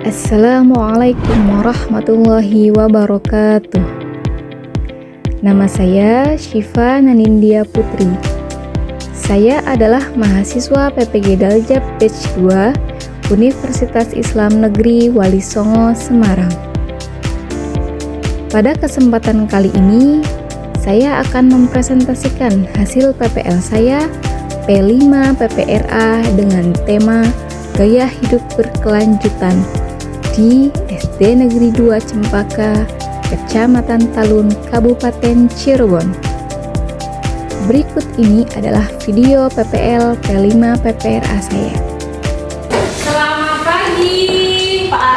Assalamualaikum warahmatullahi wabarakatuh. Nama saya Syifa Nanindya Putri. Saya adalah mahasiswa PPG Daljab Batch 2 Universitas Islam Negeri Wali Songo, Semarang. Pada kesempatan kali ini, saya akan mempresentasikan hasil PPL saya P5 PPRA dengan tema Gaya Hidup Berkelanjutan di SD Negeri 2 Cempaka, Kecamatan Talun, Kabupaten Cirebon. Berikut ini adalah video PPL P5 PPRA saya. Selamat pagi, Pak.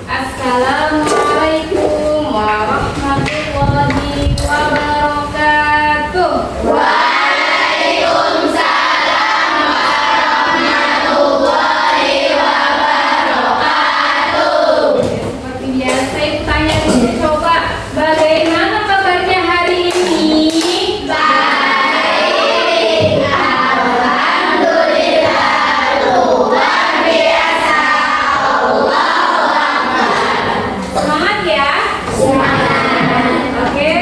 Assalamualaikum warahmatullahi wabarakatuh. Seperti biasa, Ibu tanya dulu, coba bagaimana kabarnya hari ini? Semangat ya? Oke,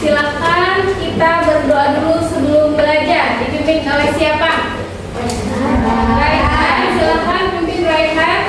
silakan kita berdoa dulu sebelum belajar. Dipimpin oleh siapa? Raihan, silakan pimpin Raihan.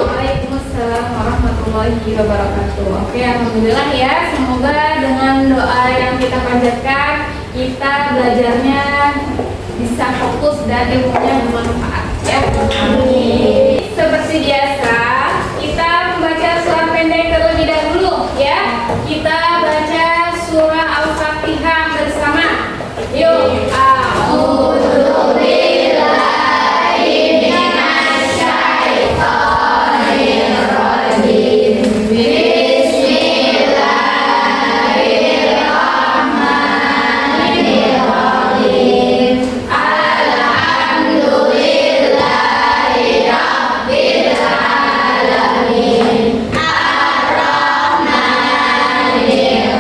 Waalaikumsalam warahmatullahi wabarakatuh. Oke, alhamdulillah ya. Semoga dengan doa yang kita panjatkan, kita belajarnya bisa fokus dan ilmunya bermanfaat ya. Amin. Seperti biasa, kita membaca surah pendek terlebih dahulu ya. Kita baca surah Al-Fatihah bersama. Yuk, a'udzu billahi minasyaitonir rajim. Bismillahirrahmanirrahim. Alhamdulillahi rabbil alamin. Ar-Rahmanir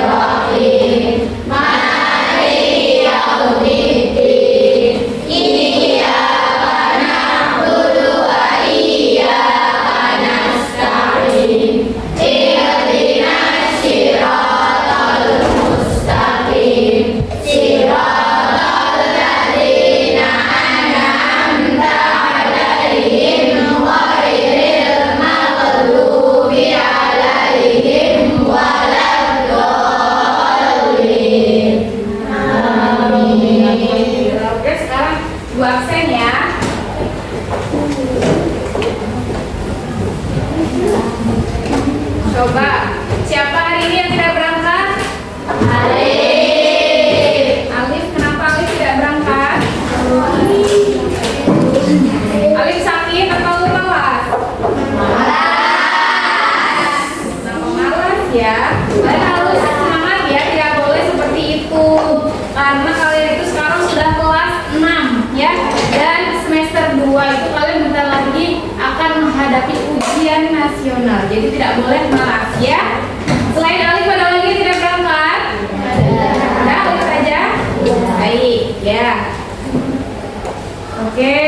Rahim. Maliki yaumiddin. Iyyaka na'budu wa iyyaka nasta'in. Ihdinas siratal mustaqim. Siratal ladzina an'amta 'alaihim ghairil maghdubi 'alaihim waladdallin. Amin. Oke, sekarang dua absen ya. Coba, siapa hari ini yang tidak berangkat? Alif. Alif, kenapa Alif tidak berangkat? Alif sakit atau malas? Malas. Kenapa malas ya? Kalian harus semangat ya, tidak boleh seperti itu. Karena kalian itu sekarang sudah kelas 6 ya. Dan semester 2 itu kalian bentar lagi akan menghadapi ujian nasional. Jadi tidak boleh malas ya. Selain Alif ada lagi yang tidak berangkat? Ada, Alif saja? Baik, ya. Oke.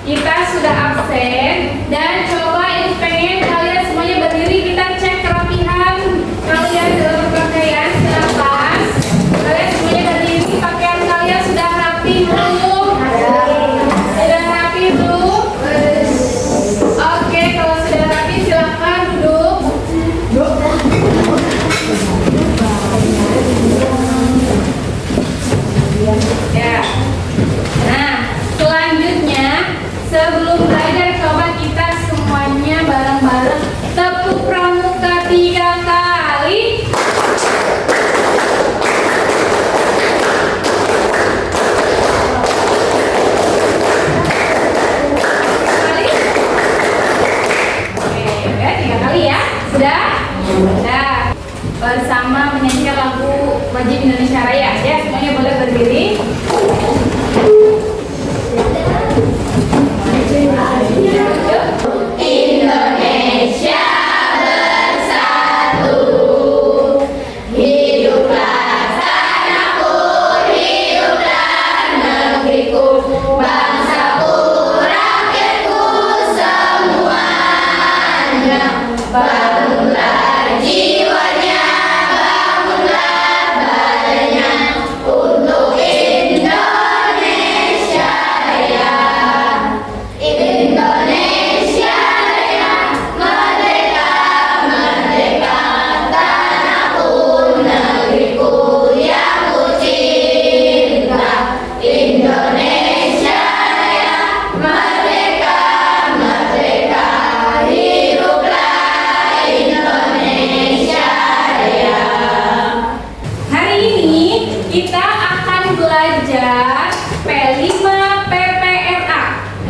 Kita sudah absen dan coba Ibu pengen kalian semuanya berdiri, kita cek kerapihan kalian dalam berpakaian. Silakan. Kalian semuanya berdiri, pakaian kalian sudah rapi belum? Sudah rapi belum? Oke, kalau sudah rapi silakan duduk. Ya. Nah, Nah, bersama menyanyikan lagu Wajib Indonesia Raya. Ya, semuanya boleh berdiri. Indonesia bersatu, hiduplah tanahku, hiduplah negeriku, bangsaku, rakyatku semuanya. Bangunlah jiwanya, bangunlah badannya untuk Indonesia Raya. Indonesia Raya, merdeka, merdeka, tanahku, negeriku yang ku cinta. Indonesia Raya, merdeka, merdeka, hiduplah Indonesia Raya. Hari ini kita akan belajar P5 PPRA.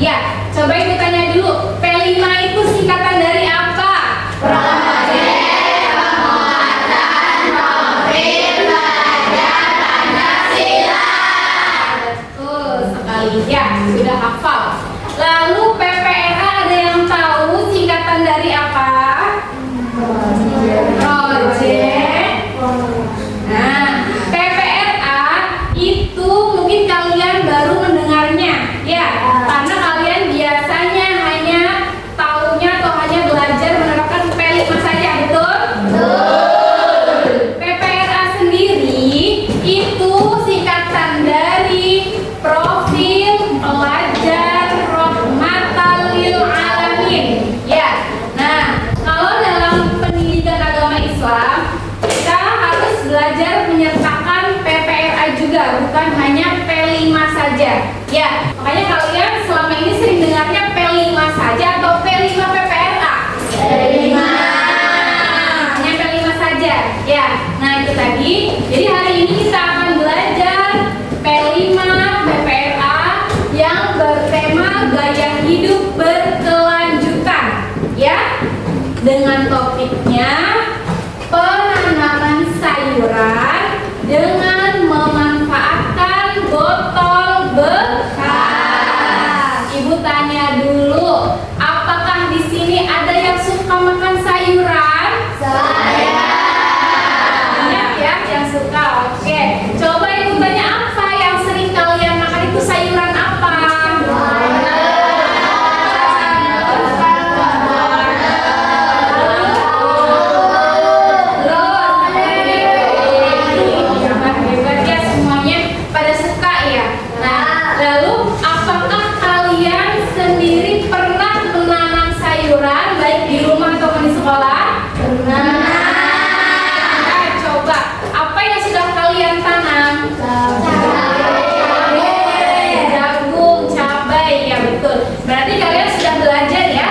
Ya, coba ibu tanya dulu, P5 itu singkatan dari apa? Project Penguatan Profil Pelajar Pancasila. Betul sekali, ya sudah hafal. Lalu PPRA ada yang tahu singkatan dari apa? Project. Nah, PPRA itu mungkin kalian baru mendengarnya, ya, karena kalian biasanya hanya tahunya atau hanya belajar menerapkan P5 saja, betul? Betul. PPRA sendiri itu singkatan dari Profil Pelajar Rahmatan lil Alamin. Ya. Nah, kalau dalam pendidikan agama Islam kita harus belajar menyertakan PPRA juga, bukan hanya P5 saja. Ya, makanya kalian selama ini sering dengarnya P5 saja atau P5 PPRA? P5. Hanya P5 saja. Ya, nah itu tadi. Jadi hari ini kita akan belajar P5 PPRA yang bertema gaya hidup berkelanjutan. Ya, dengan topiknya penanaman sayuran dengan memanfaatkan botol bekas. Ibu tanya dulu, apakah di sini ada yang suka makan sayuran? Saya. Banyak ya yang suka. Oke, coba ibu tanya, apa yang sering kalian makan itu sayuran apa? Hebat ya, semuanya pada suka ya. Nah, lalu apakah kalian sendiri pernah menanam sayuran baik di rumah atau di sekolah? Pernah. Nah, coba apa yang sudah kalian tanam? Cabai, jagung, cabai, ya betul. Berarti kalian sudah belajar ya,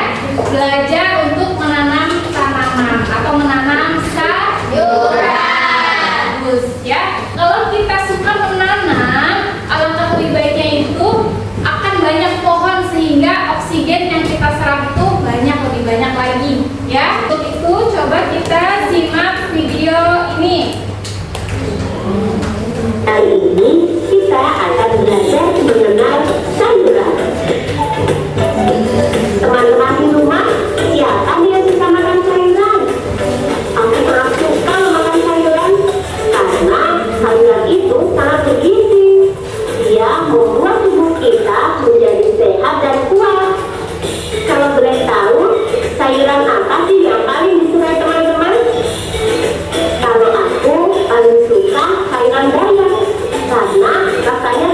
belajar untuk menanam tanaman atau menanam sayuran. Bagus ya. Kalau kita suka menanam, alangkah lebih baiknya itu akan banyak pohon sehingga oksigen yang kita serap itu lebih banyak lagi ya. Untuk itu coba kita simak video ini. Kali ini kita akan belajar mengenal sayuran. Teman-teman di rumah, siapa yang suka makan sayuran? Aku sangat suka makan sayuran karena sayuran itu sangat bergizi. Dia membuat tubuh kita menjadi sehat dan kuat. Kalau boleh tahu, sayuran apa sih yang paling disukai teman-teman? Kalau aku paling suka sayuran bayam karena rasanya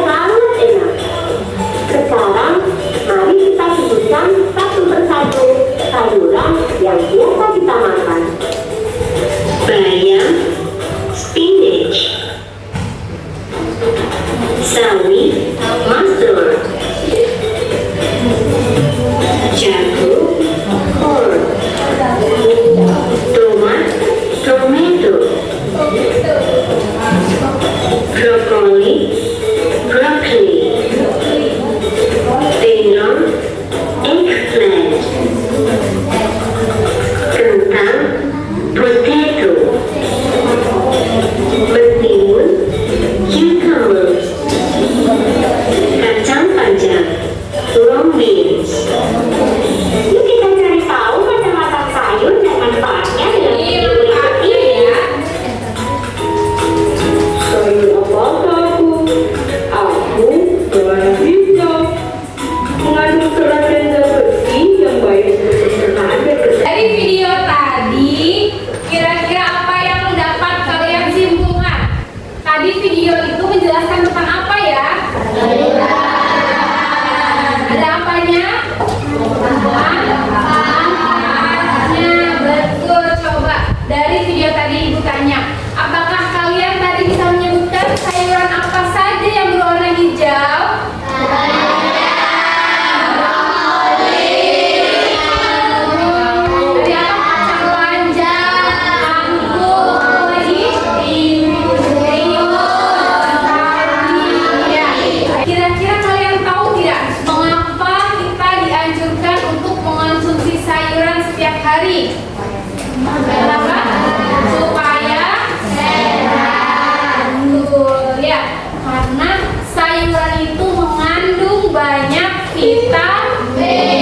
mengandung serat dan zat besi yang baik untuk pencernaan dan kesehatan. Dari video tadi, kira-kira apa yang dapat kalian simpulkan? Tadi video itu menjelaskan tentang apa ya? Ada apanya? Manfaatnya, betul. Coba dari video tadi ibu tanya, apakah kalian tadi bisa menyebutkan sayuran apa saja yang berwarna hijau? Dari apa? Kacang panjang, anggur, lagi ya. Kira-kira kalian tahu tidak mengapa kita dianjurkan untuk mengonsumsi sayuran setiap hari? Kenapa? Supaya sehat. Betul ya. Karena sayuran itu mengandung banyak vitamin.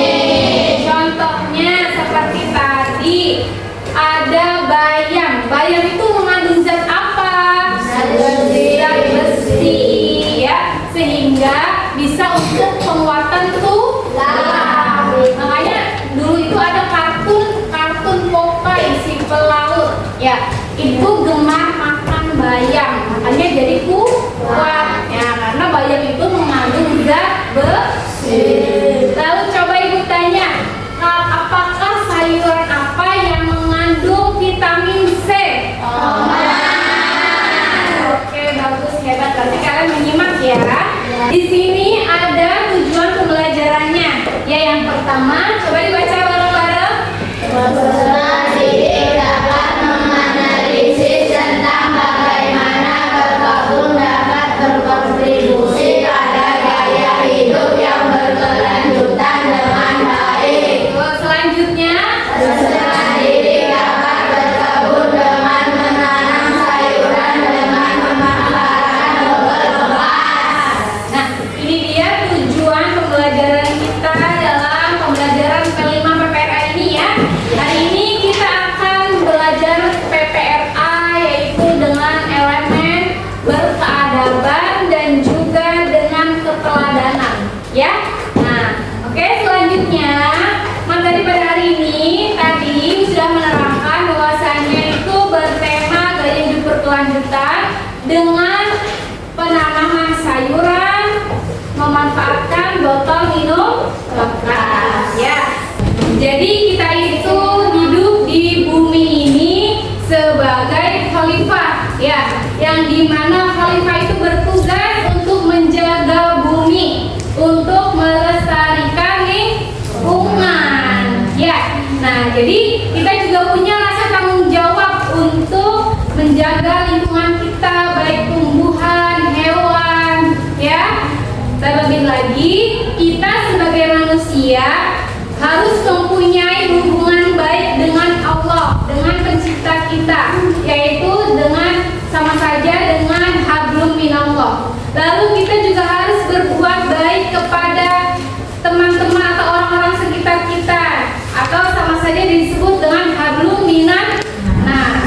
Contohnya seperti tadi ada bayam. Bayam itu mengandung zat apa? Zat besi ya. Sehingga bisa untuk penguatan tulang. Makanya dulu itu ada kartun Popeye si pelaut ya, itu gemar makan bayam, makanya jadi kuat ya, karena bayam itu mengandung zat besi. Lalu coba ibu tanya, apakah sayuran apa yang mengandung vitamin C? Oke, bagus, hebat. Berarti kalian menyimak ya. Di sini ada tujuan pembelajarannya. Ya, yang pertama, coba dibaca bareng-bareng. Peserta didik dapat menganalisis tentang bagaimana berkebun dapat berkontribusi pada gaya hidup yang berkelanjutan dengan baik. Selanjutnya, Peserta didik dapat berkebun dengan menanam sayuran dengan memanfaatkan bekas. nah ini dia tujuan pembelajaran kita dalam pembelajaran P5 PPRA ini ya. Hari ini kita akan belajar PPRA, yaitu dengan elemen berkeadaban dan juga dengan keteladanan ya. Nah, oke, selanjutnya materi pada hari ini tadi sudah menerangkan bahwasanya itu bertema gaya hidup berkelanjutan dengan penanaman sayuran, memanfaatkan botol minum bekas ya. Jadi kita itu hidup di bumi ini sebagai khalifah ya, yang dimana khalifah itu bertugas untuk menjaga bumi, untuk melestarikan lingkungan ya. Nah, jadi kita juga punya rasa tanggung jawab untuk menjaga lingkungan kita, baik tumbuhan, hewan ya. Terlebih lagi kita sebagai manusia harus mempunyai hubungan baik dengan Allah, dengan pencipta kita, yaitu dengan sama saja dengan hablum minallah. Lalu kita juga harus berbuat baik kepada teman-teman atau orang-orang sekitar kita, atau sama saja disebut dengan hablum minan. Nah,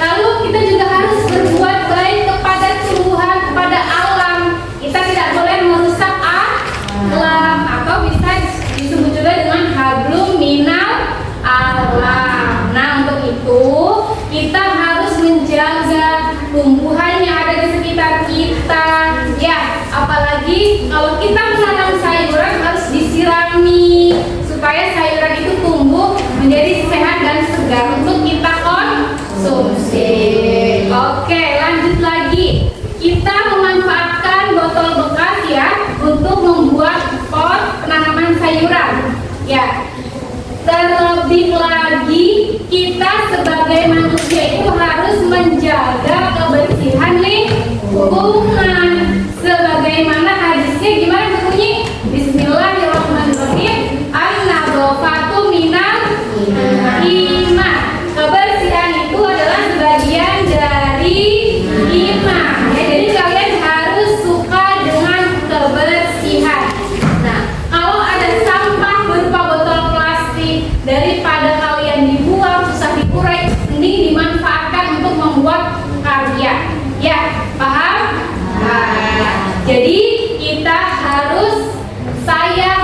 lalu kita juga harus berbuat baik kepada tumbuhan, kepada alam. Kita tidak boleh merusak alam, atau bisa disebut juga dengan hablum minal alam. Nah, untuk itu kita harus menjaga tumbuhan yang ada di sekitar kita ya. Apalagi kalau kita menanam sayuran harus disirami supaya sayuran itu tumbuh menjadi sehat dan segar untuk kita konsumsi. Oke, lanjut lagi. Kita memanfaatkan botol bekas ya untuk membuat pot penanaman sayuran ya. Terlebih lagi kita sebagai manusia itu harus menjaga kebersihan lingkungan. Sebagaimana hadisnya gimana berbunyi? Bismillahirrahmanirrahim. An-nadhafatu minal iman. Kebersihan itu adalah sebagian dari iman. Ya, jadi kalian harus suka dengan kebersihan. Nah, kalau ada sampah berupa botol plastik, daripada kalian dibuang susah dikurai, mending dimanfaatkan untuk membuat karya. Ya, paham? Nah, jadi kita harus, saya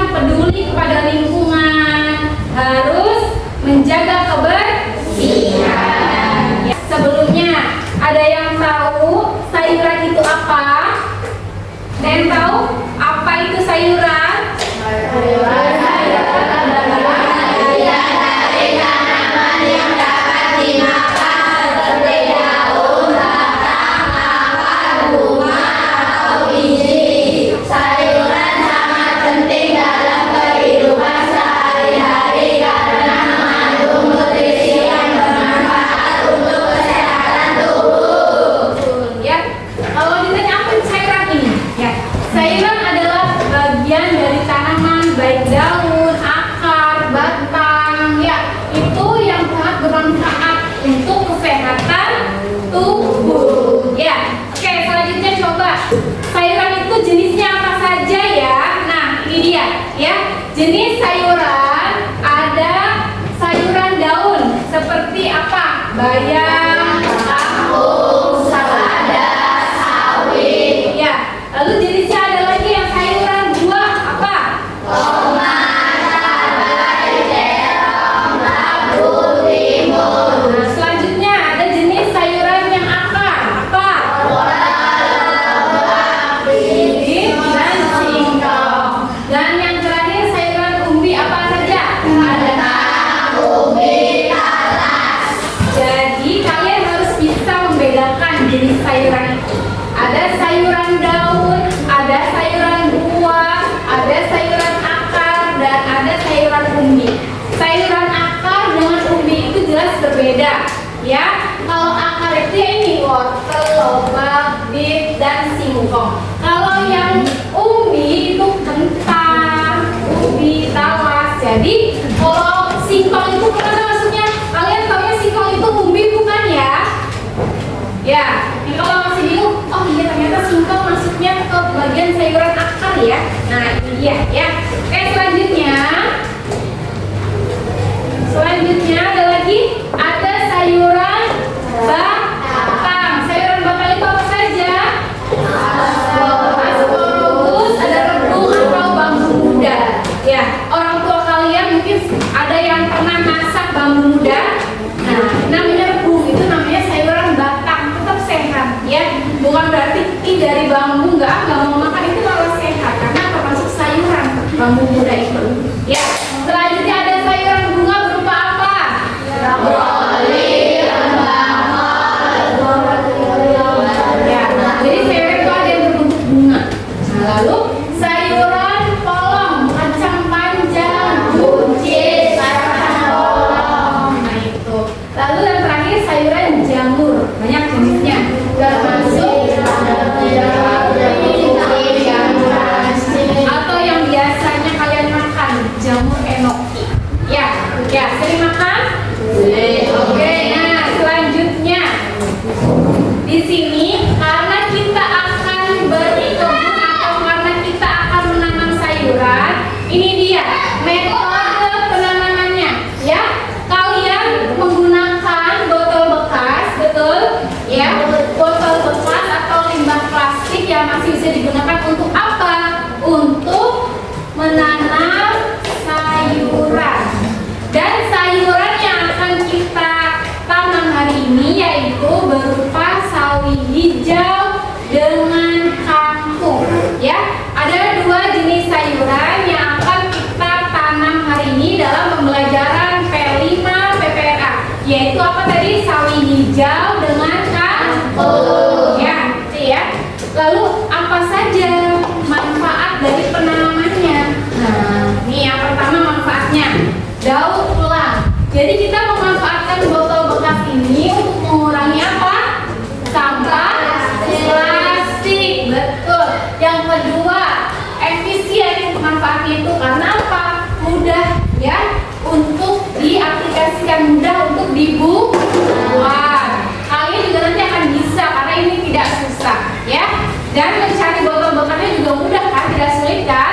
daun, akar, batang, ya itu yang sangat bermanfaat untuk kesehatan tubuh. Ya, oke selanjutnya coba sayuran itu jenisnya apa saja ya? Nah ini dia ya jenis sayuran ada sayuran daun seperti apa? Bayam, kangkung, selada, sawi. Ya, lalu jenisnya ada lagi yang sayuran buah apa? Tomat, cabai, terong, labu, timun. Nah, selanjutnya ada jenis sayuran yang akar apa? Biji dan singkong. Dan yang terakhir sayuran umbi apa saja? Ada Ubi, talas. Jadi kalian harus bisa membedakan jenis sayuran itu. Ada sayuran daun, ada sayuran buah, ada sayuran akar, dan ada sayuran umbi. Sayuran akar dengan umbi itu jelas berbeda, ya. Kalau akar itu ya ini wortel, lobak, beet, dan singkong. Kalau yang umbi itu kentang, ubi, talas. Jadi kalau singkong itu kemana maksudnya? Kalian taunya singkong itu umbi bukan ya? Ya, ini kalau masih bingung, oh iya ternyata singkong maksudnya ke bagian sayuran akar ya. Nah ini dia ya. Oke selanjutnya ada lagi ada sayuran batang. Sayuran batang itu apa saja? Asparagus, ada rebung atau bambu muda. Ya, orang tua kalian mungkin ada yang pernah masak bambu muda. Nah, namanya rebung itu namanya sayuran batang, tetap sehat ya. Bukan berarti dari bambu nggak mau makan itu malah sehat karena termasuk sayuran bambu muda itu. Ya, selanjutnya ada sayuran bunga berupa apa? Brokoli, Ya, jadi sayuran itu ada yang berbentuk bunga. Nah, lalu sayuran polong, kacang panjang, buncis, kacang polong. nah itu. Lalu yang terakhir sayuran jamur, banyak jenisnya. Termasuk atau yang biasanya kalian makan jamur enoki. Ya, sering makan? Oke, nah selanjutnya di sini karena kita akan berkebun atau karena kita akan menanam sayuran, ini dia metode penanamannya. Ya, kalian menggunakan botol bekas, betul? Ya, botol bekas atau limbah plastik yang masih bisa digunakan untuk apa? Untuk menanam sayuran. Dan sayuran yang akan kita tanam hari ini yaitu berupa sawi hijau dengan kangkung. Ya, ada dua jenis sayuran yang akan kita tanam hari ini dalam pembelajaran P5 PPRA. Yaitu apa tadi? Sawi hijau dengan kangkung. Ya, itu ya. Lalu apa saja manfaat dari penanamannya? Nah, ini yang pertama manfaatnya daur ulang. Jadi kita memanfaatkan botol bekas ini untuk mengurangi apa? Sampah plastik. Betul. Yang kedua, efisien manfaatnya itu karena apa? Mudah ya untuk diaplikasikan, mudah untuk dibuat. Kalian juga nanti akan bisa karena ini tidak susah ya. Dan mencari botol bekasnya juga mudah kan, tidak sulit kan?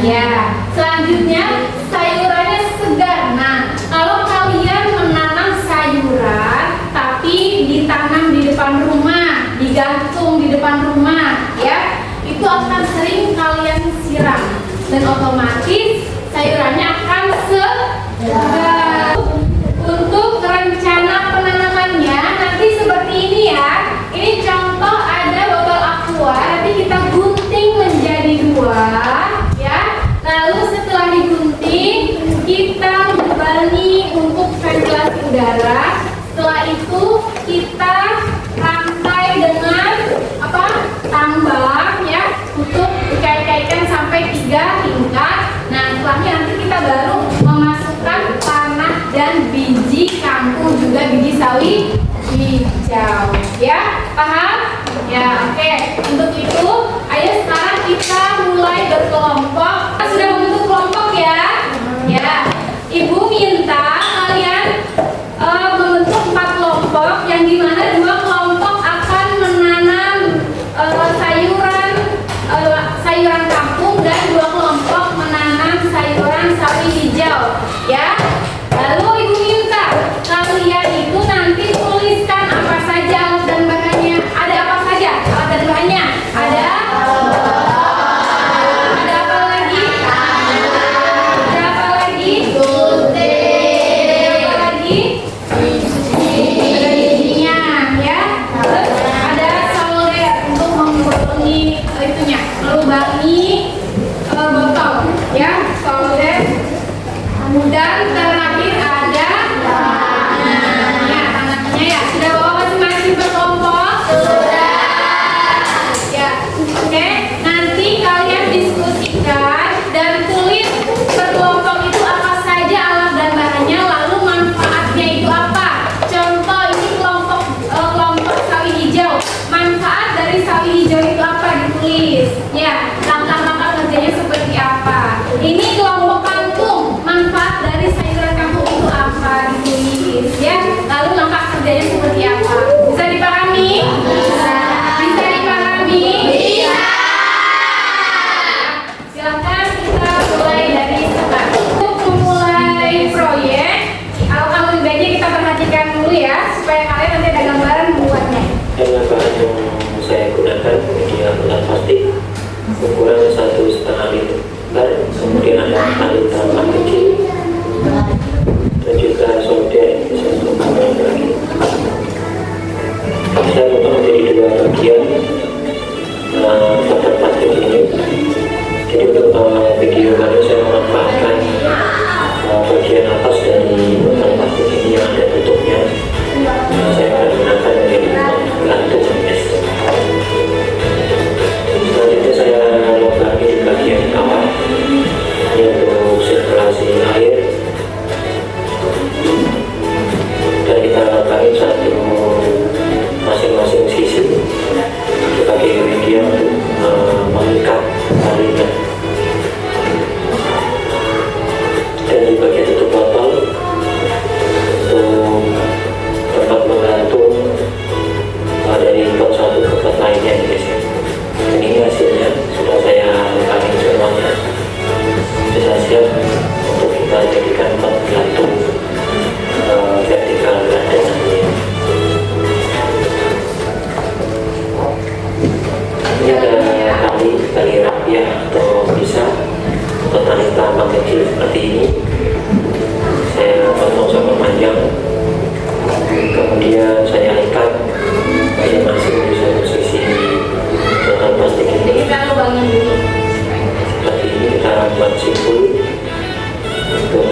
Ya. Selanjutnya sayurannya segar. Nah, kalau kalian menanam sayuran tapi ditanam di depan rumah, digantung di depan rumah, ya, itu akan sering kalian siram dan otomatis sayurannya akan segar. Untuk rencana penanamannya nanti seperti ini ya. Ini contoh ada botol aqua, nanti kita gunting menjadi dua, ya. Lalu setelah digunting, kita membani untuk ventilasi udara. Setelah itu kita rantai dengan apa? Tambang ya, untuk dikait-kaitkan sampai 3 tingkat. Nah, setelahnya nanti kita baru memasukkan tanah dan biji kangkung juga biji sawi hijau. Ya, paham? Ya, oke. Untuk itu, ayo sekarang kita mulai berkelompok. Kita sudah membentuk kelompok ya. tali tambah kecil dan juga solder untuk tambah lagi. Saya untuk menjadi dua bagian kotak plastik ini. Jadi untuk video kali saya memanfaatkan bagian atas dari kotak plastik ini yang ada tutupnya. Saya akan gunakan menjadi gantung es. Selanjutnya saya lubangkan di bagian bawah ini untuk sirkulasi air, dan kita lubangin satu masing-masing sisi sebagai media untuk mengikat talinya. Dan di bagian tutup botol untuk tempat menggantung dari pot satu ke pot lainnya guys ya. Dan ini hasilnya sudah saya lengkapi semuanya, sudah siap untuk kita jadikan pot gantung vertikal garden nanti. Ini ada tali rapiah atau bisa atau tali tambang kecil seperti ini. Saya potong sama panjang, kemudian saya ikat masing-masing di satu sisi kotak plastik ini. Kita lubangin dulu. Seperti ini kita buat simpul untuk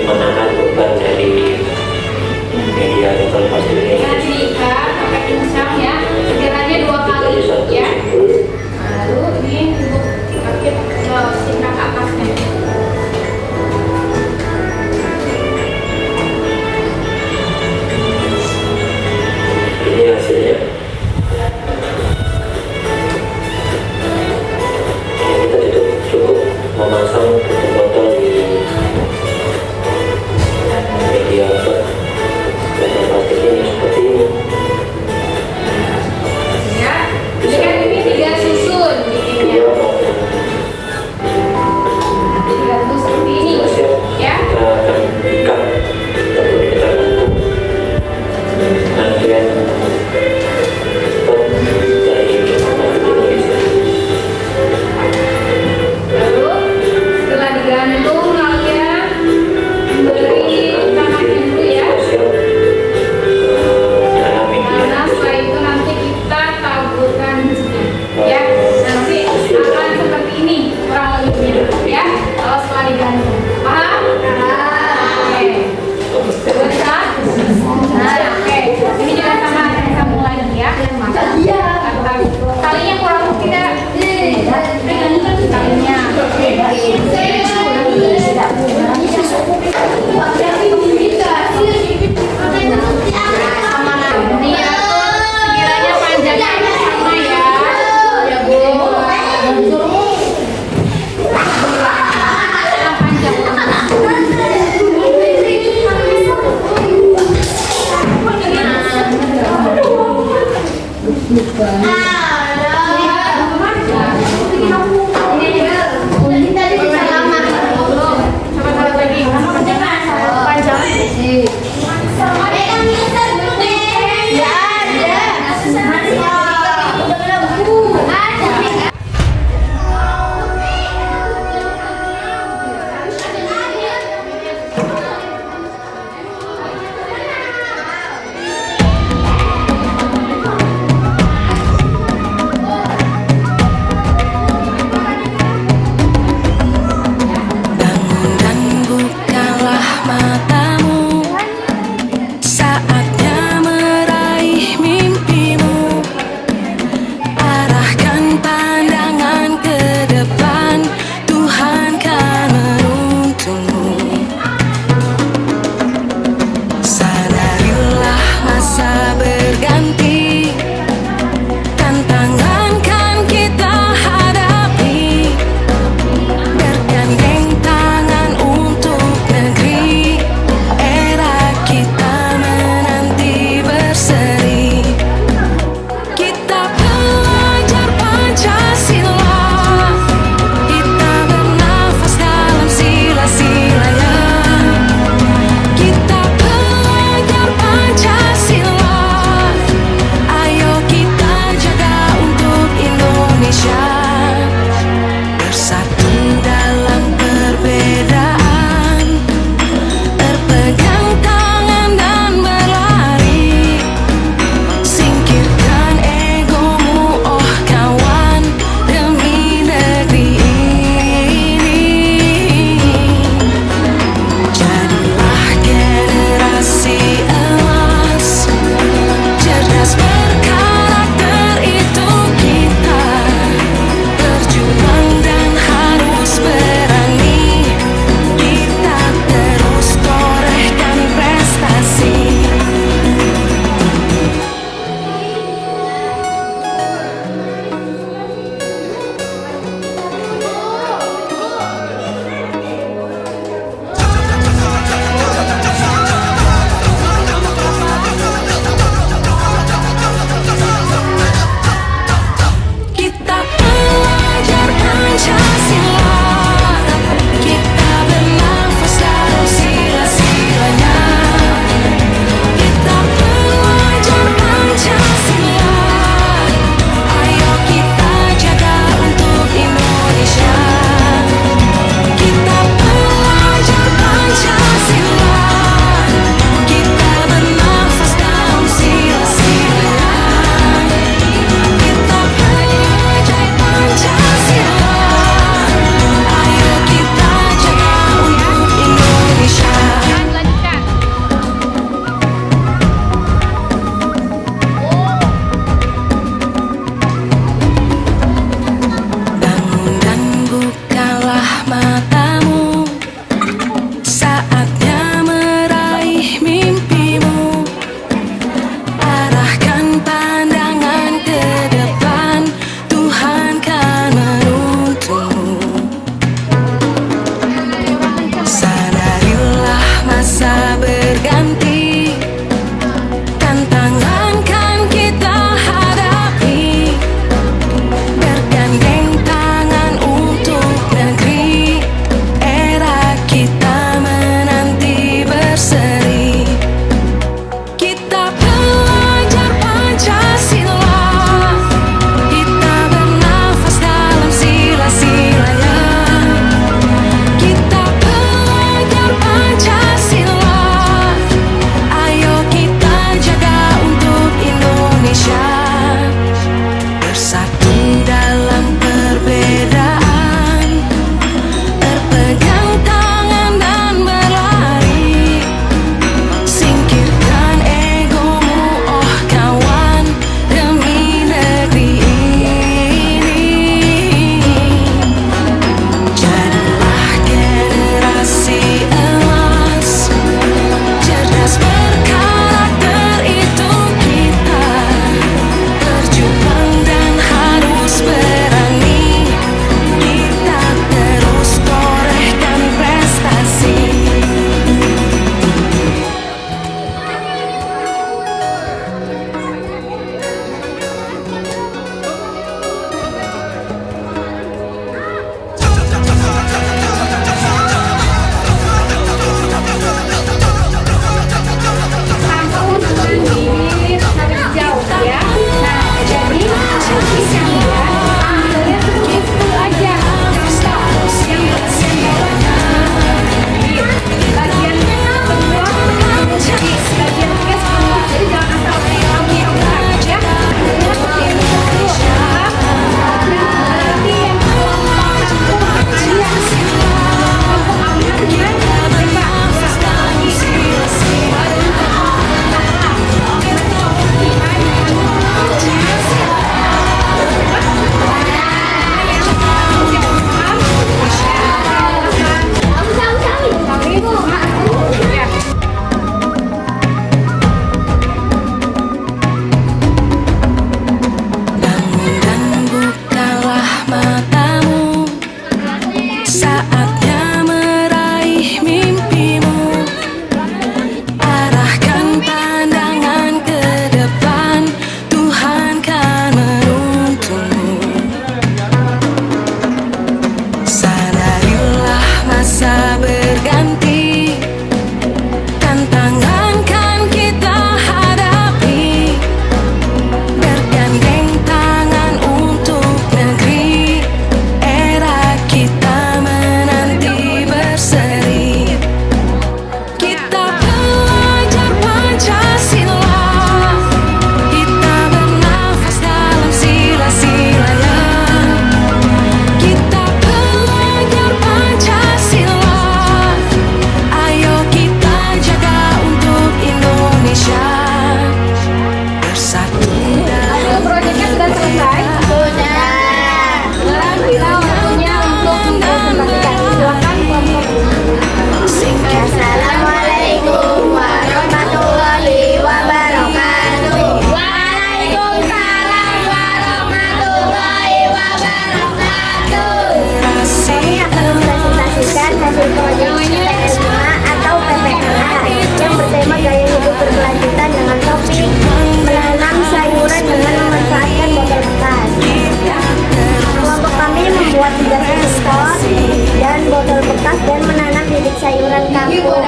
sayuran kangkung.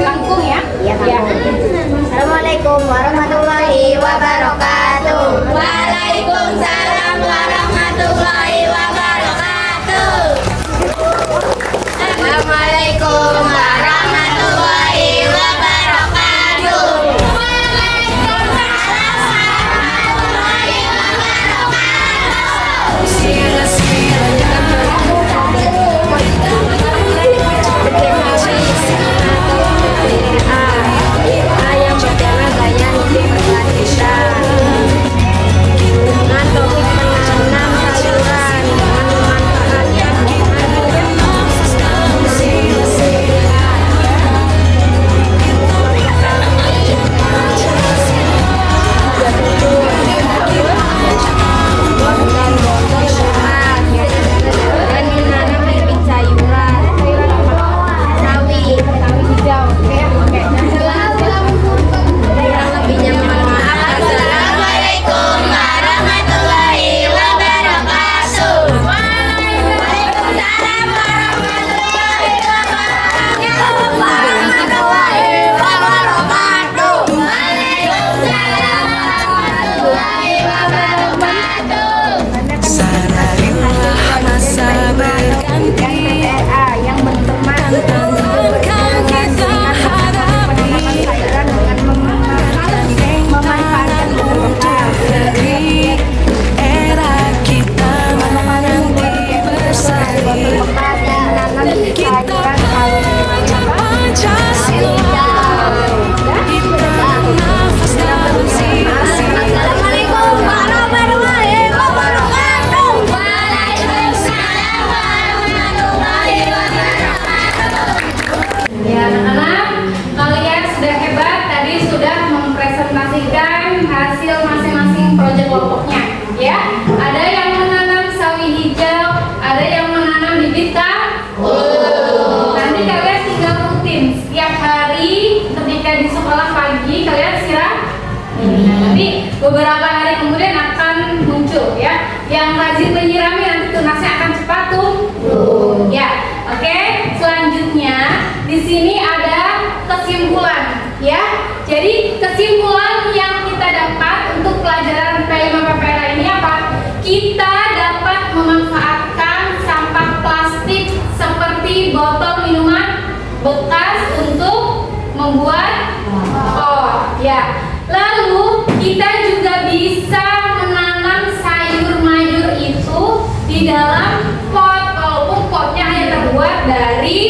Kangkung ya? Iya, kangkung. Assalamualaikum warahmatullahi wabarakatuh. Waalaikumsalam warahmatullahi wabarakatuh. Assalamualaikum warahmatullahi wabarakatuh. Waalaikumsalam warahmatullahi yang bertema gaya hidup berkelanjutan dengan topik menanam sayuran dengan memanfaatkan dan menanam bibit sayuran sawi hijau. Oke. Kurang lebihnya mohon maaf. Assalamualaikum warahmatullahi wabarakatuh. Waalaikumsalam warahmatullahi wabarakatuh. Waalaikumsalam warahmatullahi wabarakatuh. Sadarilah masa berganti, Yang berteman tantangan kita hadapi, memanfaatkan untuk negeri, era kita menanti berseri. Kita pelajar Pancasila, kita nafas dalam sisi. Assalamualaikum warahmatullahi wabarakatuh. Waalaikumsalam warahmatullahi wabarakatuh. Ya anak-anak, kalian sudah hebat. Tadi sudah mempresentasikan hasil masing-masing proyek kelompoknya. Ya, ada yang menanam sawi hijau, ada yang menanam bibit kangkung. Nanti kalian tinggal rutin setiap hari ketika di sekolah pagi kalian siram. Nanti beberapa hari kemudian akan muncul ya. Yang rajin menyirami nanti tunasnya akan cepat tumbuh. Ya, oke. Selanjutnya di sini ada kesimpulan ya. Jadi kesimpulan yang kita dapat untuk pelajaran P5 PPLA ini apa? Kita dapat memanfaatkan sampah plastik seperti botol minuman bekas untuk membuat pot ya. Lalu kita juga bisa menanam sayur mayur itu di dalam pot, walaupun potnya hanya terbuat dari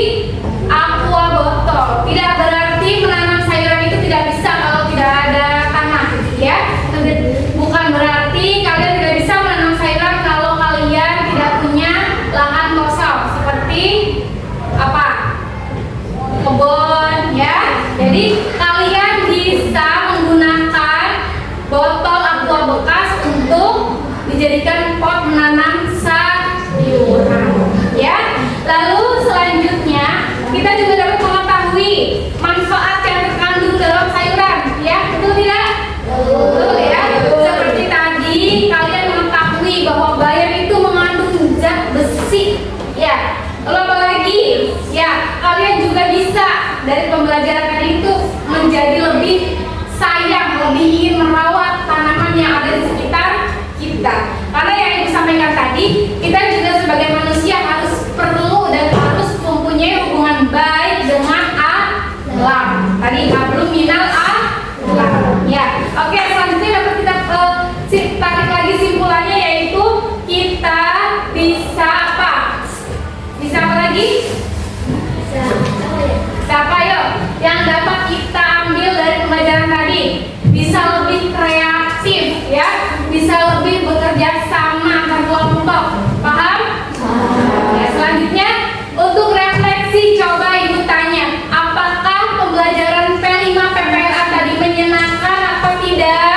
aqua botol. Tidak berarti menanam sayuran itu tidak bisa kalau tidak ada tanah ya. Bukan berarti kalian tidak bisa menanam sayuran kalau kalian tidak punya lahan kosong seperti apa? Kebun ya. Jadi kalian bisa menggunakan botol aqua bekas untuk dijadikan pot menanam sayuran ya. Lalu selanjutnya kita juga dapat mengetahui manfaat yang terkandung dalam sayuran ya. Betul tidak? Betul ya. Seperti tadi kalian mengetahui bahwa bayam itu mengandung zat besi ya. Lalu apa lagi? Ya, kalian juga bisa dari pembelajaran tadi itu menjadi lebih sayang, lebih ingin merawat tanaman yang ada di sekitar kita. Karena yang Ibu sampaikan tadi, kita juga sebagai manusia harus perlu dan harus mempunyai hubungan baik dengan alam. Tadi belum minal alam. Ya, oke. Selanjutnya dapat kita tarik lagi simpulannya, yaitu kita bisa apa? Bisa apa lagi? Siapa yuk yang dapat kita ambil dari pembelajaran tadi? Bisa lebih kreatif ya, bisa lebih bekerja sama berkelompok. Paham? Ya, selanjutnya untuk refleksi coba Ibu tanya, apakah pembelajaran P5 PPLA tadi menyenangkan atau tidak?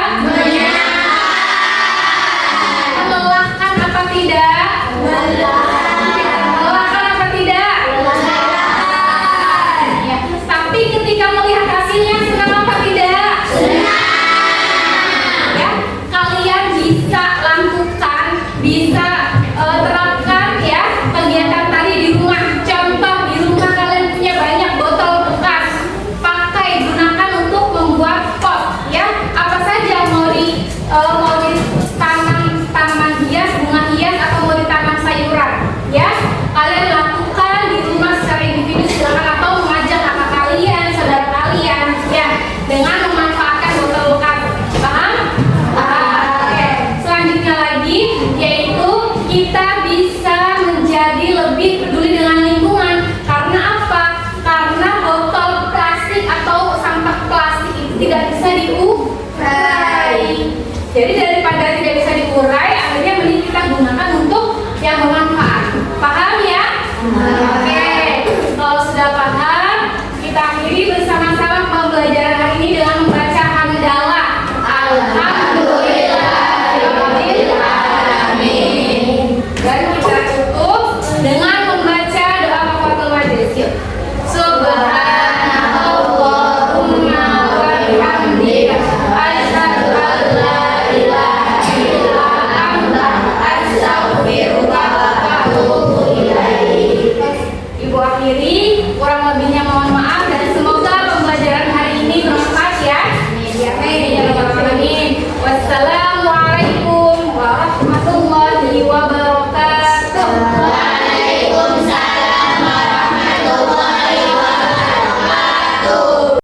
Jadi daripada tidak bisa diurai, akhirnya mending